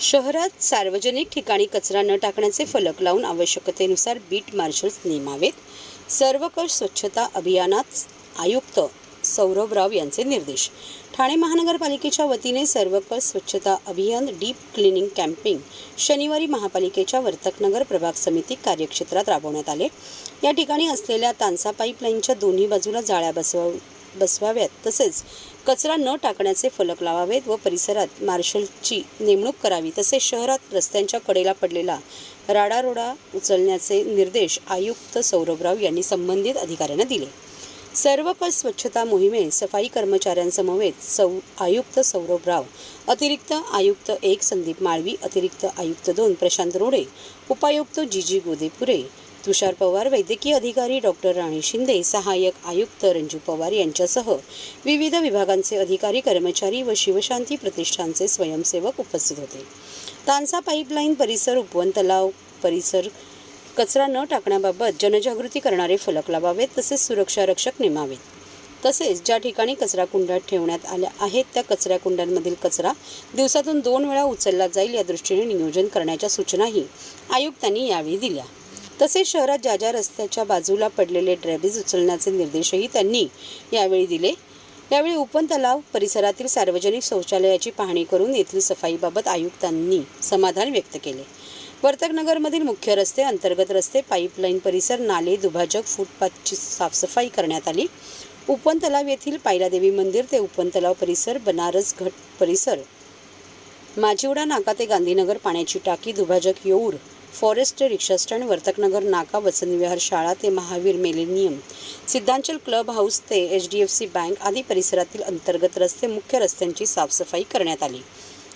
शहरात सार्वजनिक ठिकाणी कचरा न टाकण्याचे फलक लावून आवश्यकतेनुसार बीट मार्शल्स नेमावेत. सर्वकष स्वच्छता अभियानात आयुक्त सौरभ राव यांचे निर्देश. ठाणे महानगरपालिकेच्या वतीने सर्वकष स्वच्छता अभियान डीप क्लिनिंग कॅम्पिंग शनिवारी महापालिकेच्या वर्तकनगर प्रभाग समिती कार्यक्षेत्रात राबवण्यात आले. या ठिकाणी असलेल्या तानसा पाईपलाईनच्या दोन्ही बाजूला जाळ्या बसवाव्यात, तसेच कचरा न टाकण्याचे फलक लावावेत व परिसरात मार्शलची नेमणूक करावी. तसेच शहरात रस्त्यांच्या कडेला पडलेला राडारोडा उचलण्याचे निर्देश आयुक्त सौरभराव यांनी संबंधित अधिकाऱ्यांना दिले. सर्वकष स्वच्छता मोहिमेत सफाई कर्मचाऱ्यांसमवेत आयुक्त सौरभराव, अतिरिक्त आयुक्त 1 संदीप माळवी, अतिरिक्त आयुक्त 2 प्रशांत रोडे, उपायुक्त जी गोदेपुरे, तुषार पवार, वैद्यकीय अधिकारी डॉक्टर राणी शिंदे, सहाय्यक आयुक्त रंजू पवार यांच्यासह विविध विभागांचे अधिकारी, कर्मचारी व शिवशांती प्रतिष्ठानचे स्वयंसेवक उपस्थित होते. तानसा पाईपलाईन परिसर, उपवन तलाव परिसर कचरा न टाकण्याबाबत जनजागृती करणारे फलक लावावेत, तसेच सुरक्षा रक्षक नेमावेत. तसेच ज्या ठिकाणी कचरा कुंड्यात ठेवण्यात आल्या आहेत त्या कचरा कुंड्यांमधील कचरा दिवसातून 2 वेळा उचलला जाईल या दृष्टीने नियोजन करण्याच्या सूचनाही आयुक्तांनी यावेळी दिल्या. तसेच शहरात ज्या रस्त्याच्या बाजूला पडलेले ड्रेबेज उचलण्याचे निर्देशही त्यांनी यावेळी दिले. यावेळी उपवन तलाव परिसरातील सार्वजनिक शौचालयाची पाहणी करून येथील सफाईबाबत आयुक्तांनी समाधान व्यक्त केले. वर्तकनगरमधील मुख्य रस्ते, अंतर्गत रस्ते, पाईपलाईन परिसर, नाले, दुभाजक, फुटपाथची साफसफाई करण्यात आली. उपवन तलाव येथील पायलादेवी मंदिर ते उपवन तलाव परिसर, बनारस घाट परिसर, माजिवडा नाका ते गांधीनगर पाण्याची टाकी, दुभाजक येऊर, फॉरेस्ट रिक्षा स्टँड, वर्तकनगर नाका, वसंतविहार शाळा ते महावीर मिलेनियम, सिद्धांचल क्लब हाऊस ते HDFC बँक आदी परिसरातील अंतर्गत रस्ते, मुख्य रस्त्यांची साफसफाई करण्यात आली.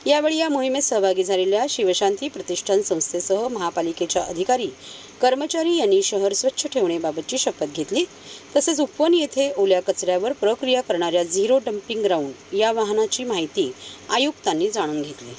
यावेळी या मोहिमेत सहभागी झालेल्या शिवशांती प्रतिष्ठान संस्थेसह महापालिकेच्या अधिकारी, कर्मचारी यांनी शहर स्वच्छ ठेवण्याबाबतची शपथ घेतली. तसेच उपवन येथे ओल्या कचऱ्यावर प्रक्रिया करणाऱ्या झिरो डंपिंग ग्राउंड या वाहनाची माहिती आयुक्तांनी जाणून घेतली.